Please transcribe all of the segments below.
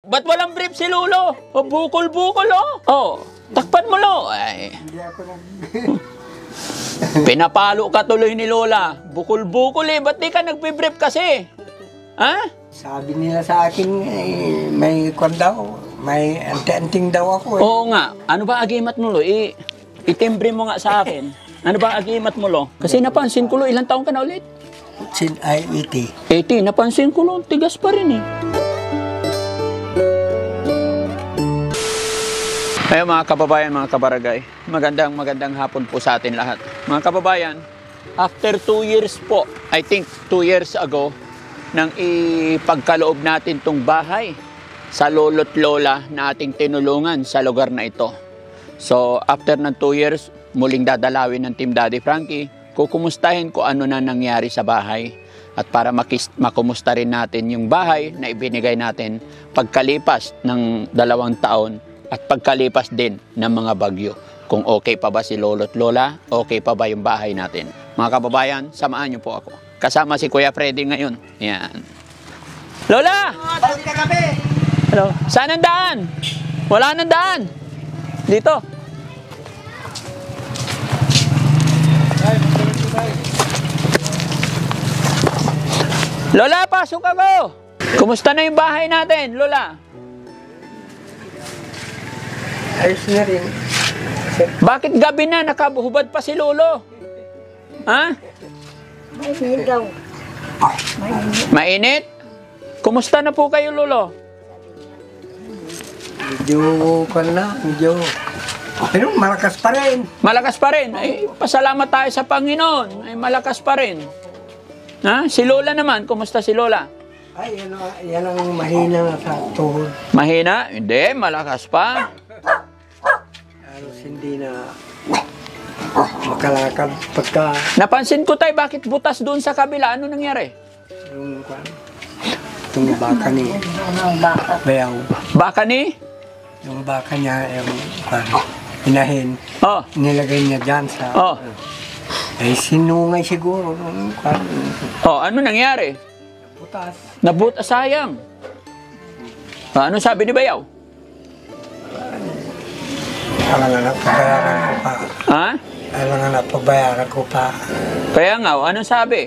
Ba't walang brief si Lolo? O, bukol-bukol, oh. Oh, takpan mo, Lo. Ay. Hindi ako Pinapalo ka tuloy ni Lola. Bukol-bukol eh. Ba't di ka nagbe-brief kasi? Ha? Sabi nila sa akin, may kwan daw, may anting daw ako. Oo nga. Ano ba agimat mo, Lo? Itimbre mo nga sa akin. Ano ba agimat mo, Lo? Kasi napansin ko, Lo, ilang taong ka na ulit? Sin ay 80. 80. Napansin ko, Lo, tigas pa rin eh. Ayun mga kababayan, mga kabarangay, magandang hapon po sa atin lahat. Mga kababayan, after 2 years po, I think 2 years ago, nang ipagkaloob natin tong bahay sa lolo't lola na ating tinulungan sa lugar na ito. So after ng 2 years, muling dadalawin ng Team Daddy Frankie, kukumustahin ko ano na nangyari sa bahay. At para makumusta rin natin yung bahay na ibinigay natin pagkalipas ng 2 taon, at pagkalipas din ng mga bagyo. Kung okay pa ba si lolo't lola, okay pa ba yung bahay natin. Mga kababayan, samahan niyo po ako. Kasama si Kuya Freddy ngayon. Yan. Lola! Hello. Saan ang daan? Wala nang daan. Dito. Lola, pasok ako. Kumusta na yung bahay natin, Lola? Ayos na rin. Bakit gabi na nakabuhubad pa si Lolo? Ha? Mainit daw. Mainit? Kumusta na po kayo, Lolo? Medyo kwan na, medyo. Pero malakas pa rin. Malakas pa rin. Ay, pasalamat tayo sa Panginoon. Ay, malakas pa rin. Ha? Si Lola naman, kumusta si Lola? Ay, yan ang mahina na sa tuhod. Mahina? Hindi, malakas pa. Halos hindi na makalakad pagka Napansin ko tayo, bakit butas doon sa kabila? Ano nangyari? yung kwan. Itong baka ni Bayaw. Baka ni? Yung baka niya, yung kwan, inahin. Oh, Nilagay niya dyan sa... oh. Ay, sinungay siguro. Yung kwan, Oh, ano nangyari? butas. Nabutas, sayang. Ah, ano sabi ni Bayaw? Alangan na pabayaran ko pa. Ha? Alangan na pabayaran ko pa. Kaya nga, oh, ano sabi?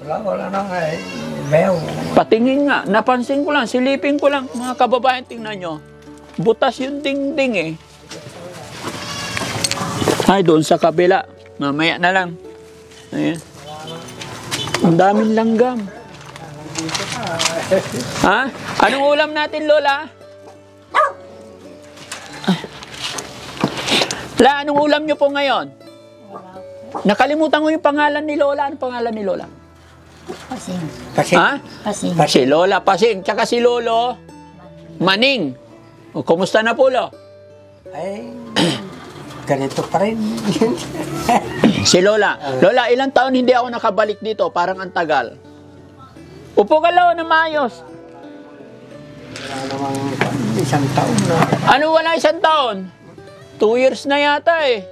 Wala na nga eh. Bayaw. Patingin nga, napansin ko lang, silipin ko lang, mga kababayan, tingnan nyo. Butas yung dingding eh. Ay, doon sa kabila. Mamaya na lang. Ayan. Ang daming langgam. Ha? Anong ulam natin, Lola? La, anong ulam nyo po ngayon? Nakalimutan ko yung pangalan ni Lola. Anong pangalan ni Lola? Pasing. Kasi, Ha? Pasing. Si Lola Pasing, tsaka si Lolo Maning. O, kumusta na po, Lo? ay, ganito pa rin. Si Lola. Lola, ilang taon hindi ako nakabalik dito? Parang ang tagal. Upo ka, Lo, na maayos. Wala namang isang taon na. Ano wala 1 taon? 2 years na yata eh.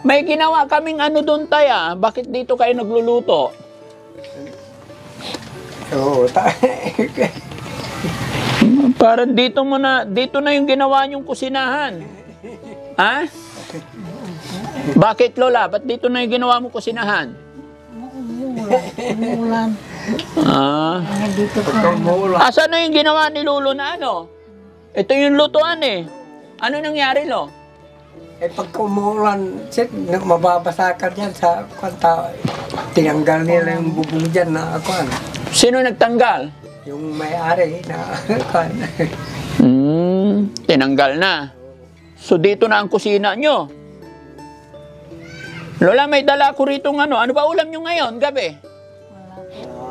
May ginawa kaming ano doon taya. Bakit dito kayo nagluluto? Oo, Parang dito na yung ginawa niyong kusinahan. Ha? Bakit, Lola? Ba't dito na yung ginawa mong kusinahan? Umulan. Ah. Dito pa. pagkamulan. Asan na yung ginawa ni Lolo na ano? Ito yung lutuan eh. Ano nangyari, Lo? Eh, pagkamulan, mababasa ka dyan sa kwanta. Tinanggal nila yung bubong dyan na kwan. Sino nagtanggal? Yung may-ari na kwan. Tinanggal na. So dito na ang kusina nyo. Lola, may dala ko rito ng ano. Ano ba ulam nyo ngayon, gabi?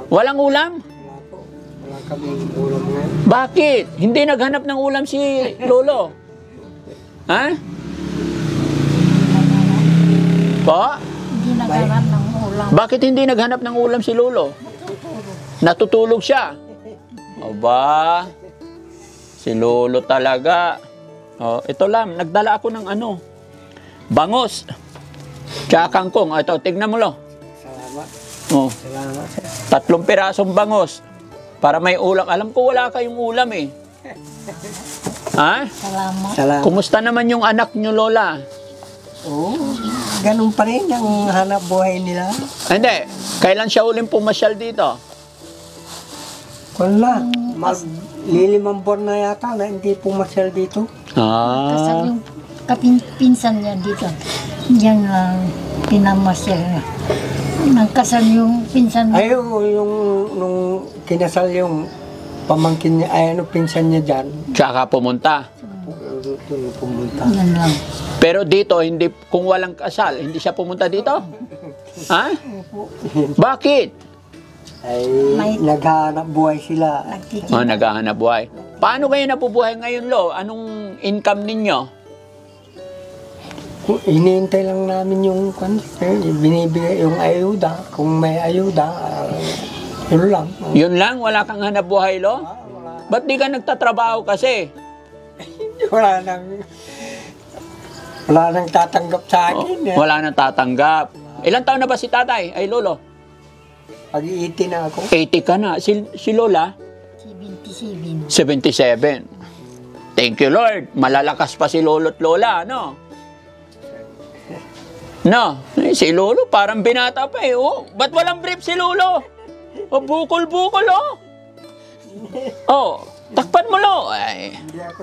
Walang ulam? Wala po. Wala kaming ulam ngayon. Bakit? Hindi naghanap ng ulam si Lolo? Ha? Po? Hindi nagkaroon ng ulam. Bakit hindi naghanap ng ulam si Lolo? Natutulog siya. Aba, si Lolo talaga. Oh, ito lang, nagdala ako ng ano, bangos. Tsaka kangkong. Oh, ito, tignan mo, Lo. Salamat. Oh, Salamat. 3 pirasong bangos. Para may ulam. Alam ko wala kayong ulam eh. Ha? Salamat. Salamat. Kumusta naman yung anak nyo, Lola? Oo, ganun pa rin ang hanap buhay nila. Hindi. Kailan siya uling pumasyal dito? Wala. Lilimang buwan na yata na hindi pumasyal dito. Kasal Ah. yung pinsan niya dito. Diyan lang pinamasyal na. Nagkasal yung pinsan niya. Ay, yung nung kinasal yung pamangkin niya, ay pinsan niya dyan. Tsaka pumunta. Doon pumunta. Yan lang. Pero dito, hindi, kung walang kasal, hindi siya pumunta dito? Ha? Bakit? Ay, May- naghahanap buhay sila. Oh, naghahanap buhay. Paano kayo nabubuhay ngayon, Lo? Anong income ninyo? Hinihintay lang namin yung binibigay yung ayuda. Kung may ayuda, yun lang. Yun lang? Wala kang hanap buhay, Lo? Ba't di ka nagtatrabaho kasi? Wala nang tatanggap sa akin. Wala nang tatanggap. Ilang taon na ba si tatay? Ay, Lolo? Pag-iiti na ako. 80 ka na. Si Lola? 77. 77. Thank you, Lord. Malalakas pa si Lolo at Lola, no? No? Eh, si Lolo parang binata pa eh. Oh, ba't walang brief si Lolo? Oh, bukol-bukol, oh. Oh, takpan mo, Lo. Ay, Hindi ako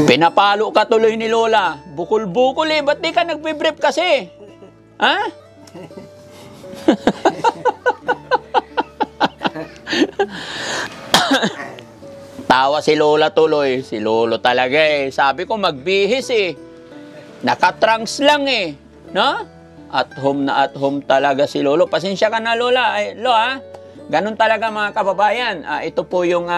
pinapalo ka tuloy ni Lola. Bukol-bukol eh. Ba't di ka nagbe-brief kasi? Ha? Tawa si Lola tuloy. Si Lolo talaga eh. Sabi ko magbihis eh. Nakatrunks lang eh. No? At home talaga si Lolo. Pasensya ka na, Lola. Ay, Lo ha? Ganun talaga mga kababayan. Ito po yung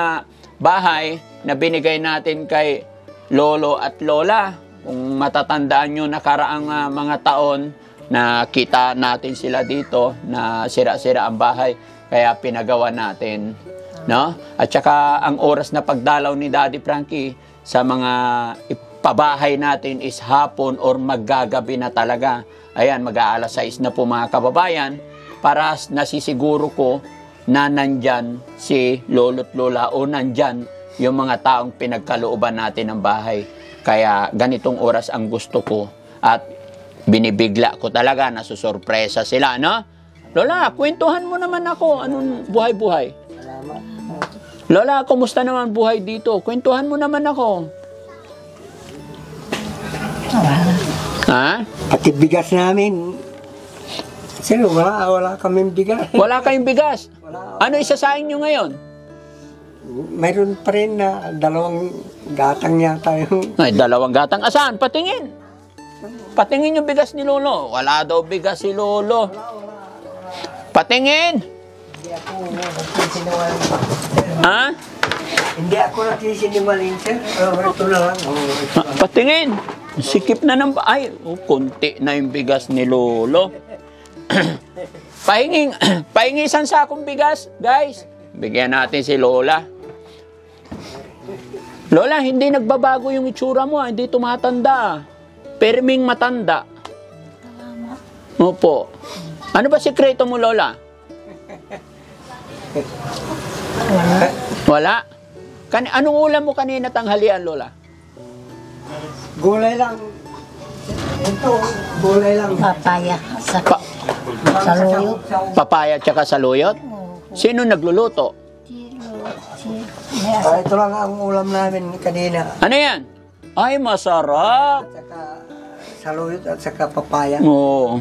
bahay na binigay natin kay Lolo at Lola. Kung matatandaan nyo nakaraang mga taon, nakita natin sila dito na sira-sira ang bahay. Kaya pinagawa natin. No? At saka ang oras na pagdalaw ni Daddy Frankie sa mga ipabahay natin is hapon or maggagabi na talaga. Ayan, mag-aalas 6 na po mga kababayan para nasisiguro ko na nandyan si Lolo't Lola o nandyan yung mga taong pinagkalooban natin ng bahay. Kaya ganitong oras ang gusto ko at binibigla ko talaga, nasusurpresa sila, no? Lola, kwentuhan mo naman ako. Anong buhay-buhay? Salamat. Lola, kumusta naman buhay dito? Kwentuhan mo naman ako. Wala. Ha? Pati bigas namin. Sino, wala kaming bigas. Wala kayong bigas. Wala. Ano isasaing nyo ngayon? Mayroon pa rin na 2 gatang yata yung... Ay, 2 gatang. Asan? Patingin. Patingin yung bigas ni Lolo. Wala daw bigas si Lolo. Patingin. Hindi ako nagsisinungaling. Ha? Hindi ako nagsisinungaling, sir. Ito na lang. Patingin. Sikip na ng... Ay, konti na yung bigas ni Lolo. Pahingi isang sakong bigas, guys. Bigyan natin si Lola. Lola, hindi nagbabago yung itsura mo. Hindi tumatanda. Perming matanda. Salamat. Opo. Ano ba sikreto mo, Lola? Wala. Wala? Anong ulam mo kanina tanghalian, Lola? Gulay lang. Ito, gulay lang. Papaya. Sa Pa- saluyo. papaya tsaka saluyot? Sino nagluluto? Ito lang ang ulam namin kanina. Ano yan? Ay, masarap. At saka saluyot at saka papaya. Oo,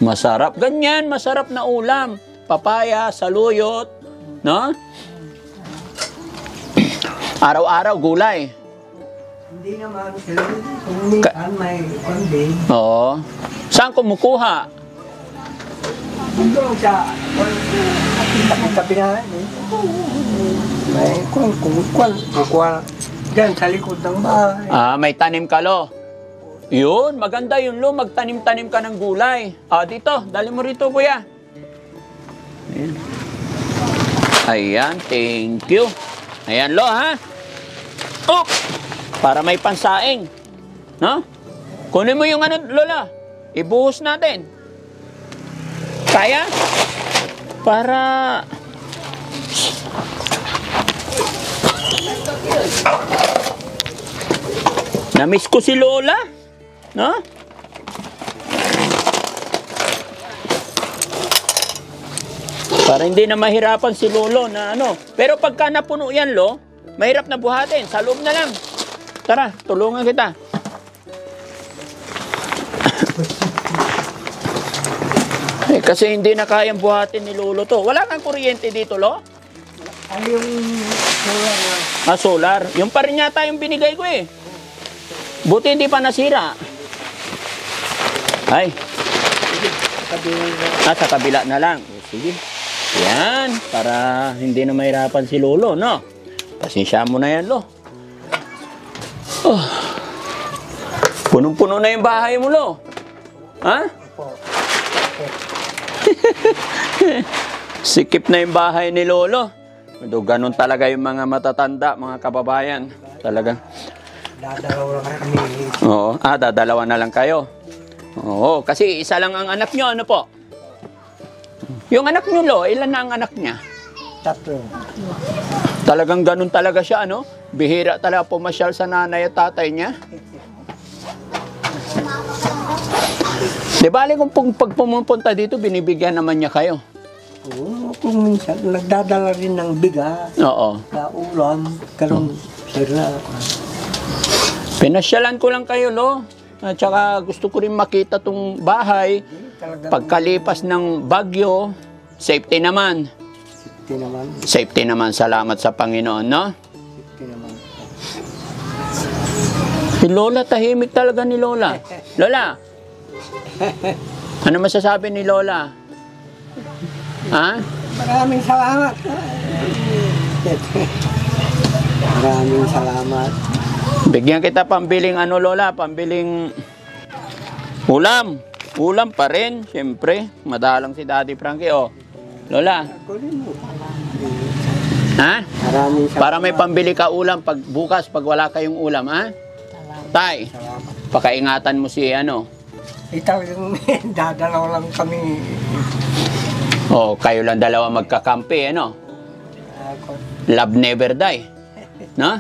masarap. Ganyan, masarap na ulam. Papaya, saluyot, no? Araw-araw gulay. Hindi naman saluyot. Kung minsan may konding. Oo. Saan kumukuha? Doon sa tabi na may kukuha dyan sa likod ng bahay. May tanim ka, Lo. Yun, maganda yun, Lo. Magtanim-tanim ka ng gulay. Dito, dali mo rito, kuya. Ayan. Ayan, thank you. Ayan, Lo, ha? Oh! Para may pansaing. No? Kunin mo yung ano, Lola. Ibuhos natin. Kaya? Para Namiss ko si Lola. No? Para hindi na mahirapan si Lolo na ano. Pero pagka napuno yan, Lo, mahirap na buhatin. Sa loob na lang. Tara, tulungan kita. Kasi hindi na kayang buhatin ni Lolo to. Wala kang kuryente dito, Lo? Ay, yung solar na. Ah, solar. Yung pa rin yata yung binigay ko eh. Buti hindi pa nasira. Ay. Sa kabila na lang. O, sige. Yan. Para hindi na mahirapan si Lolo, no? Pasensya mo na yan, Lo. Oh. Punong-puno na yung bahay mo, Lo. Ha? Sikip na yung bahay ni Lolo. Ganun talaga yung mga matatanda, mga kababayan. Talaga. Dadalaw lang kami. Oo. Dadalawa na lang kayo. Oo. Kasi isa lang ang anak nyo. Ano po? Yung anak nyo, Lo, ilan na ang anak niya? 3. Talagang ganun talaga siya, ano? Bihira talaga pumasyal sa nanay at tatay niya. Di bali kung pag pumupunta dito, binibigyan naman niya kayo. Oo, kung minsan, nagdadala rin ng bigas, Oo. sa ulam, karong sila. Pinasyalan ko lang kayo, Lo. At saka gusto ko rin makita tong bahay. Pagkalipas ng bagyo, safety naman. Safety naman. Safety naman. Salamat sa Panginoon, no? Safety naman. Si Lola, tahimik talaga ni Lola. Lola, ano masasabi ni Lola? Ha? Maraming salamat. Maraming salamat. Bigyan kita pambiling ano, Lola, pambiling ulam. Ulam pa rin, siyempre. Madalang si Daddy Frankie, oh. Lola, ha? Maraming salamat. Para may pambili ka ulam pag bukas, pag wala kayong ulam, ha? Tay, pakaingatan mo si ano. Ito yung dadalaw lang kami. Oh, kayo lang dalawa magkakampi, ano? Love never die. No?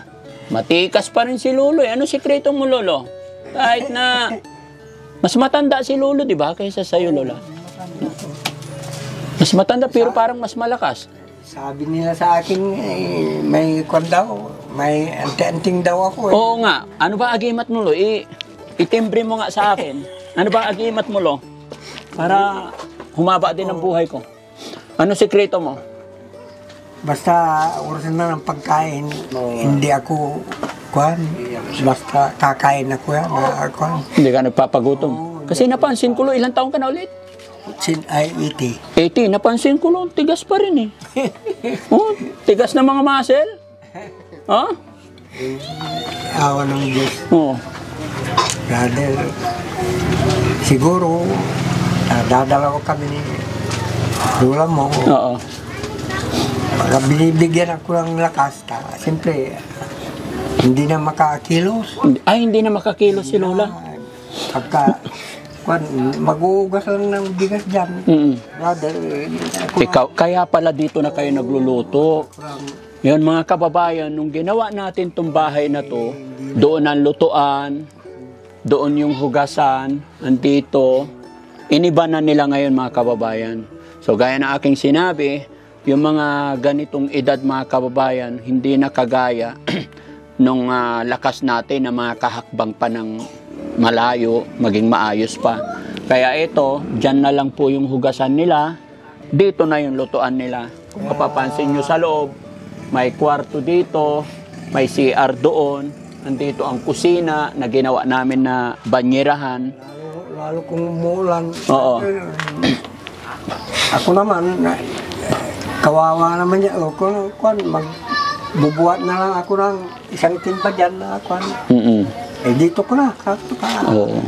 Matikas pa rin si Lolo. Ano sikreto mo, Lolo? Kahit na mas matanda si Lolo, di ba? Kaysa sa'yo, Lola. Mas matanda pero parang mas malakas. Sabi nila sa akin, may kwan daw, may anti-anting daw ako. Oo nga. Ano ba agimat mo, Lo? Itimbre mo nga sa akin. Ano ba agimat mo, Lo? Para humaba din ang buhay ko. Ano sikreto mo? Basta oras na ng pagkain, hindi ako kwan. Basta kakain ako yan. Kwan. Hindi ka nagpapagutom. Kasi napansin ko, Lo, ilang taon ka na ulit? Ay, 80. 80. Napansin ko, Lo, tigas pa rin eh. Oh, tigas na mga muscle. Ha? Awa ng Diyos. Oo. Brother, siguro, dadalaw kami ni Lola mo. Oo. Pagka binibigyan ako ng lakas, siyempre, hindi na makakilos. Ay, hindi na makakilos si Lola. Pagka, mag-uugas lang ng bigas dyan. Brother, Ikaw, kaya pala dito na kayo nagluluto. Yun mga kababayan, nung ginawa natin tong bahay na to, doon ang lutuan, doon yung hugasan, andito, iniba na nila ngayon mga kababayan. So gaya na aking sinabi, yung mga ganitong edad mga kababayan, hindi na kagaya nung lakas natin na makahakbang pa ng malayo, maging maayos pa. Kaya ito, dyan na lang po yung hugasan nila, dito na yung lutuan nila. Kung mapapansin nyo sa loob, may kwarto dito, may CR doon, nandito ang kusina na ginawa namin na banyerahan. lalo kung umulan. Oo. Ako naman, kawawa naman niya. Kung magbubuhat na lang ako ng isang timba dyan na kwan. Dito ko na. Oo.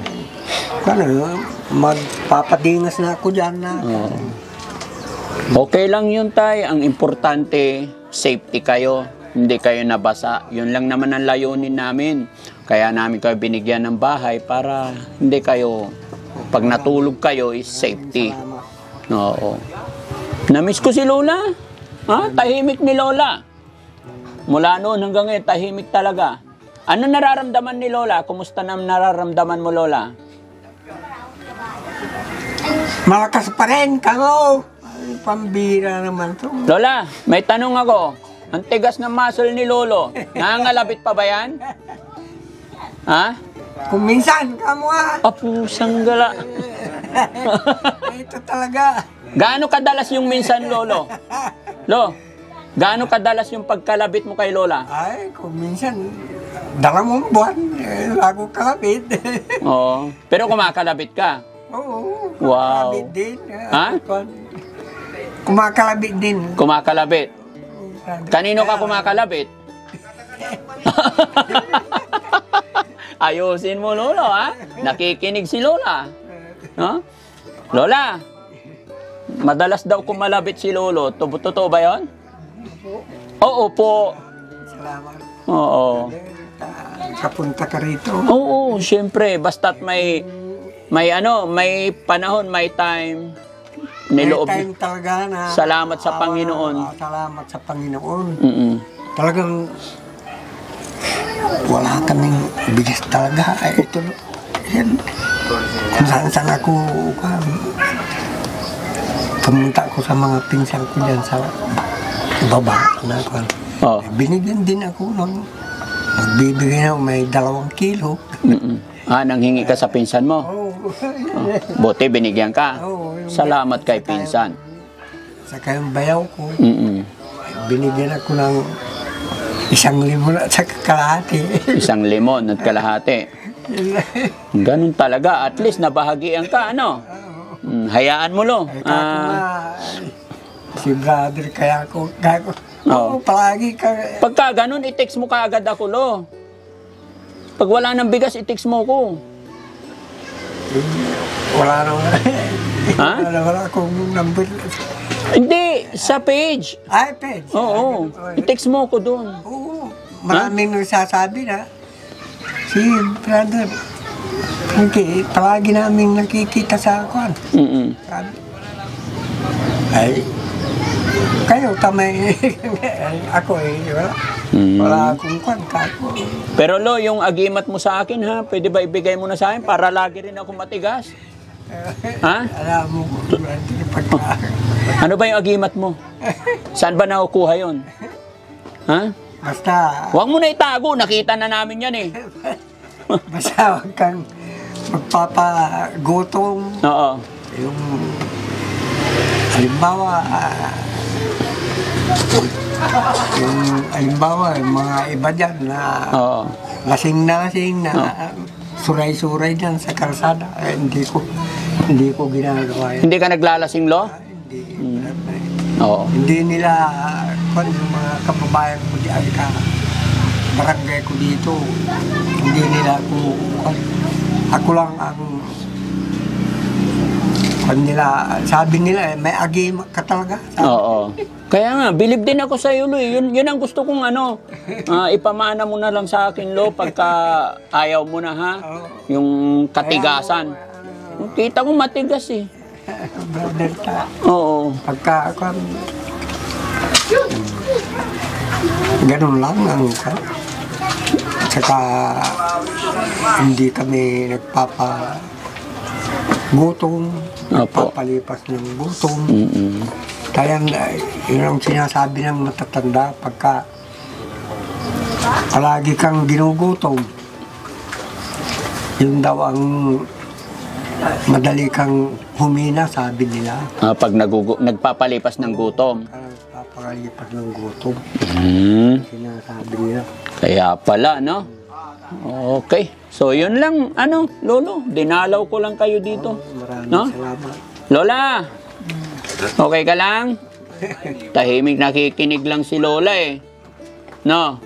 Magpapadingas na ako dyan na. Okay lang yun, Tay. Ang importante, safety kayo. Hindi kayo nabasa. Yun lang naman ang layunin namin. Kaya namin kayo binigyan ng bahay para hindi kayo, pag natulog kayo, is safety. Oo. Namiss ko si Lola. Ha? Tahimik ni Lola. Mula noon hanggang ngayon, tahimik talaga. Ano nararamdaman ni Lola? Kumusta na nararamdaman mo, Lola? Malakas pa rin, kamo. Ay, pambira naman to. Lola, may tanong ako. Ang tigas ng muscle ni Lolo, nangangalabit pa ba yan? Ha? Kung minsan, kamo ha. Apusang gala. Ito talaga. Gaano kadalas yung minsan, Lolo? Lo, gaano kadalas yung pagkalabit mo kay Lola? Ay, kung minsan, 2 buwan, lago kalapit. Oo. Pero kumakalabit ka. Oo. Wow. Kumakalabit din. Ha? Kumakalabit din. Kumakalabit. Kanino ka kumakalabit? Ayusin mo, Lolo, ha? Nakikinig si Lola. No? Lola, madalas daw kumalabit si Lolo. Totoo ba yun? Oo po. Salamat. Oo. Kapunta ka rito. Oo, syempre. Basta't may panahon, may time. Niloob. May time talaga na. Salamat sa Panginoon. Salamat sa Panginoon. Mm-mm. Talagang wala kaming bigas talaga. Ay, ito. Yan. Kung saan ako pumunta ko sa mga pinsan ko dyan sa baba na ako. Oh. Binigyan din ako nun. Magbibigay na may 2 kilo. Mm-mm. Nanghingi ka sa pinsan mo? Oh. Buti binigyan ka. Oh, Salamat kay pinsan. Saka yung bayaw ko, Mm-mm. binigyan ako ng 1,000 at saka kalahati. 1 limon at kalahati. Ganun talaga. At least nabahagian ka, ano? Hayaan mo, Lo. Si brother kaya ako, Oo. palagi ka. Pagka ganun, i-text mo kaagad ako, Lo. Pag wala ng bigas, i-text mo ko. Wala naman. Ha? Wala akong number. Hindi, sa page. Ay, page. Oo. I-text mo ko doon. Oo. Maraming nagsasabi na si brother, okay, palagi namin nakikita sa akuan. Mm-mm. Sabi, ay, kayo tamay. Ako wala. Wala akong kwan. Pero Lo, yung agimat mo sa akin, ha? Pwede ba ibigay mo na sa akin para lagi rin ako matigas? Ha? Alam mo, pagka... Ano ba yung agimat mo? Saan ba nakukuha yun? Ha? Basta, Huwag mo na itago, nakita na namin yan eh. basta huwag kang magpapagutom. Oo. Yung, halimbawa, yung mga iba dyan na Oo. lasing na suray-suray dyan sa kalsada. Hindi ko ginagawa yan. Hindi ka naglalasing, Lo? Hindi. Oo. Hindi nila, yung mga kababayan ko di ka barangay ko dito, hindi nila ako lang ang sabi nila, may agim ka talaga. Oo. Kaya nga, believe din ako sa iyo, Lo. Yun ang gusto kong ipamana mo na lang sa akin, Lo, pagka ayaw mo na, ha? Yung katigasan. Kita mo matigas eh. Brother ta. Oo. Pagka ganun lang ang at saka hindi kami nagpapagutom, nagpapalipas ng gutom. Mm-mm. Kaya yun ang sinasabi ng matatanda, pagka palagi kang ginugutom, yun daw ang madali kang humina, sabi nila. Pag nagpapalipas ng gutom. Nagpapalipas ng gutom, sinasabi nila. Kaya pala, no? Okay. So, yun lang, Lolo. Dinalaw ko lang kayo dito. Maraming No? salamat. Lola! Okay ka lang? Tahimik nakikinig lang si Lola eh. No?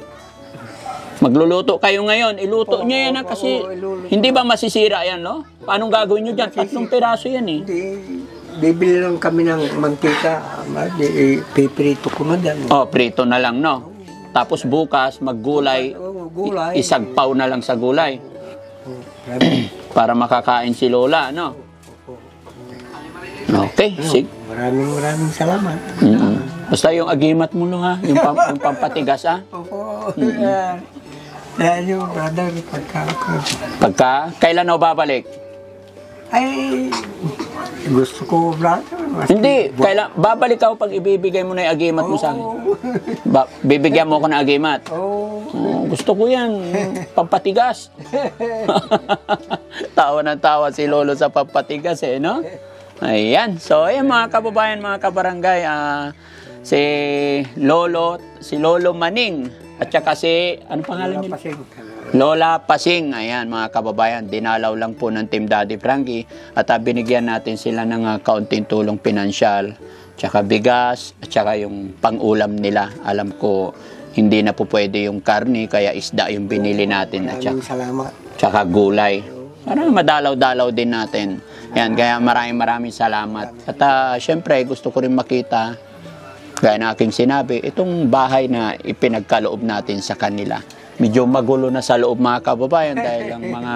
Magluluto kayo ngayon. Iluto nyo yan kasi hindi ba masisira yan, no? Paano gagawin nyo dyan? 3 piraso yan eh. Hindi, bibili lang kami ng mantika. Piprito ko na dyan. Prito na lang, no? Tapos bukas, maggulay. Gulay. Isagpaw na lang sa gulay. Para makakain si Lola, no? Okay, sige. Maraming salamat. Basta yung agimat mo, Lo, ha? Yung pampatigas, ha? Opo. Yan yung brother, Pagka, kailan ako babalik? ay, gusto ko, brother. Hindi, kailan, babalik ako pag ibibigay mo na yung agimat mo sa akin. Bibigyan mo ako ng agimat. Oo. Oh, gusto ko yan, pampatigas. Tawa ng tawa si Lolo sa pampatigas eh, no? Ayan, so ayan mga kababayan, mga kabarangay, si Lolo Maning, at saka si, ano pangalan niya? Lola Pasing. Ayan mga kababayan, dinalaw lang po ng Team Daddy Frankie at binigyan natin sila ng kaunting tulong pinansyal, tsaka bigas, at tsaka yung pang-ulam nila. Alam ko hindi na po pwede yung karne, kaya isda yung binili natin, at Maraming salamat. tsaka gulay. Para madalaw-dalaw din natin. Yan, kaya maraming salamat. At syempre gusto ko rin makita, gaya na aking sinabi, itong bahay na ipinagkaloob natin sa kanila. Medyo magulo na sa loob mga kababayan dahil ang mga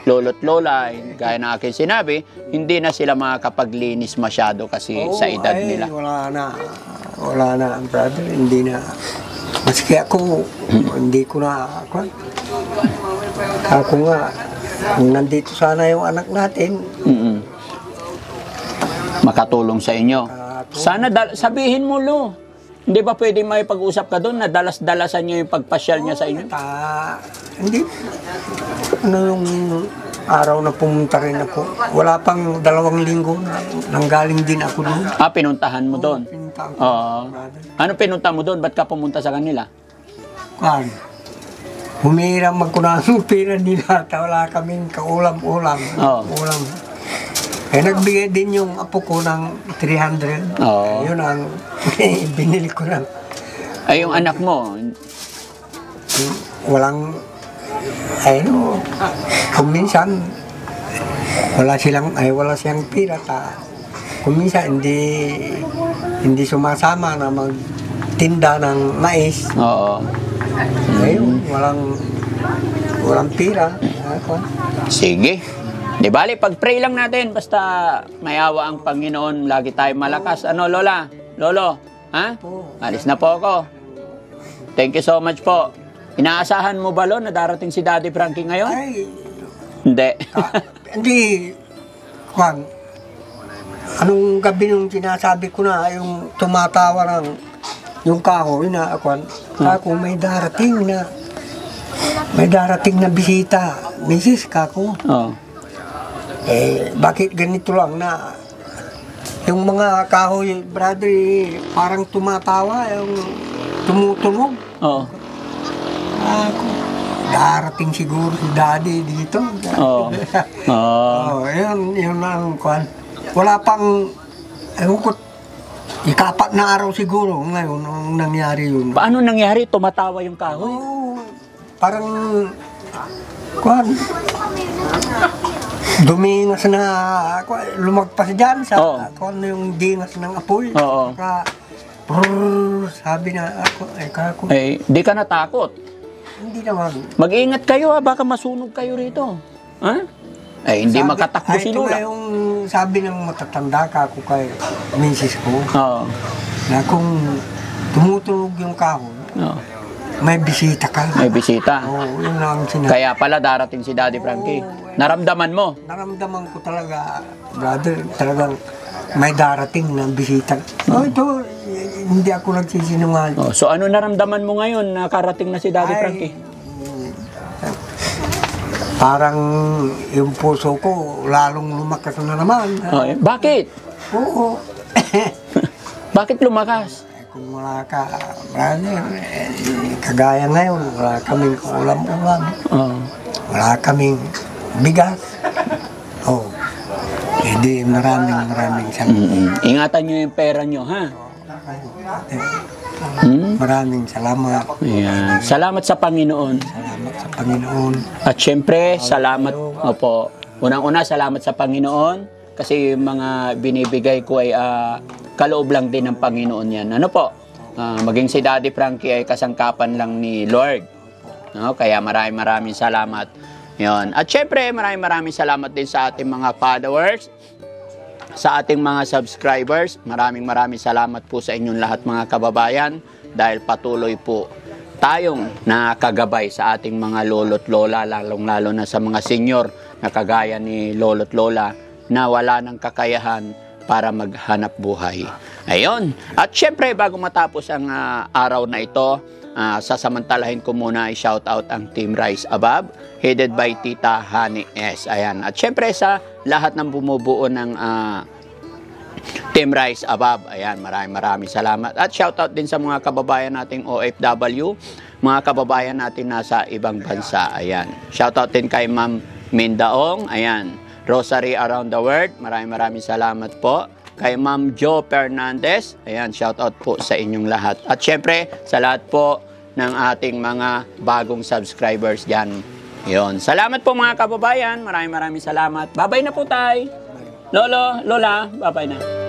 lolo't lola, gaya na aking sinabi, hindi na sila makakapaglinis masyado kasi sa edad nila. Wala na, brother, hindi na. Maski ako, hindi ko na, ako nga, kung nandito sana yung anak natin, makatulong sa inyo. Sana sabihin mo, Lo. Hindi ba pwede may pag-usap ka doon na dalas-dalasan niyo yung pagpasyal niya sa inyo? Hindi. Ano yung araw na pumunta rin ako. Wala pang 2 linggo na nanggaling din ako doon. Pinuntahan mo doon? Pinuntahan ko. Oo. Ano pinunta mo doon? Ba't ka pumunta sa kanila? Humiram ako ng pera nila. Wala kaming kaulam-ulam. Ulam. Nagbigay din yung apo ko ng 300. Oo. Yun ang binili ko lang. Ay, yung anak mo? Walang, kung minsan, wala siyang pira. Kung minsan, hindi sumasama na magtinda ng mais. Oo. Ayun, walang pira. Sige. Di bali, pag-pray lang natin, basta may awa ang Panginoon, lagi tayo malakas. Ano, Lola? Lolo? Ha? Alis na po ako. Thank you so much po. Inaasahan mo ba, Lo, na darating si Daddy Frankie ngayon? Ay, Hindi. hindi. Anong gabi nung sinasabi ko na, yung tumatawa ng yung kahoy na, ako may darating na bisita. Misis, kako. Oh. Bakit ganito lang na yung mga kahoy, brother, parang tumatawa, yung tumutunog. Oo. Ako, darating siguro si Daddy dito. Oo. Oo. Yun ang kwan. Wala pang, ewan ko, ika-4 na araw siguro ngayon ang nangyari yun. Paano nangyari? Tumatawa yung kahoy? Parang, kwan, dumingas na, lumagpas dyan sa, kung ano yung dingas ng apoy. Oo. Sabi na ako, kako. Di ka natakot? Hindi naman. Mag-ingat kayo baka masunog kayo rito. Ha? Hindi makatakbo si Lola. Ito yung sabi ng matatanda kako kay misis ko. Oo. Na kung tumutunog yung kahoy, may bisita ka. May bisita. Yun lang sinabi. Kaya pala darating si Daddy Frankie. Naramdaman mo? Naramdaman ko talaga, brother, talagang may darating na bisita. Ito, hindi ako nagsisinungaling. So ano naramdaman mo ngayon na karating na si Daddy Frankie? Parang yung puso ko lalong lumakas na naman. Bakit? Oo. Bakit lumakas? Kung wala ka, brother, kagaya ngayon, wala kaming ulam-ulam. Wala kaming bigas. Hindi, maraming salamat. Ingatan nyo yung pera nyo, ha? Maraming salamat. Ayan. Salamat sa Panginoon. Salamat sa Panginoon. At syempre, salamat. Opo. Unang-una, salamat sa Panginoon. Kasi yung mga binibigay ko ay kaloob lang din ng Panginoon yan. Ano po? Maging si Daddy Frankie ay kasangkapan lang ni Lord. No? Kaya maraming salamat. Yun. At syempre, maraming salamat din sa ating mga followers, sa ating mga subscribers. Maraming salamat po sa inyong lahat mga kababayan dahil patuloy po tayong nakagabay sa ating mga lolo't lola, lalong-lalo na sa mga senior na kagaya ni lolo't lola na wala ng kakayahan para maghanap buhay. Ayun. At syempre, bago matapos ang araw na ito, sasamantalahin ko muna i-shout out ang Team Rise Above, headed by Tita Honey S. Ayan. At syempre sa lahat ng bumubuo ng Team Rise Above. Ayan, maraming salamat. At shoutout din sa mga kababayan nating OFW, mga kababayan natin nasa ibang bansa. Ayan. Shoutout din kay Ma'am Mindaong. Ayan. Rosary Around the World. Maraming salamat po. Kay Ma'am Jo Fernandez. Ayan, shoutout po sa inyong lahat. At syempre, sa lahat po ng ating mga bagong subscribers dyan. Yun. Salamat po mga kababayan. Maraming salamat. Bye-bye na po tayo. Lolo, Lola, bye-bye na.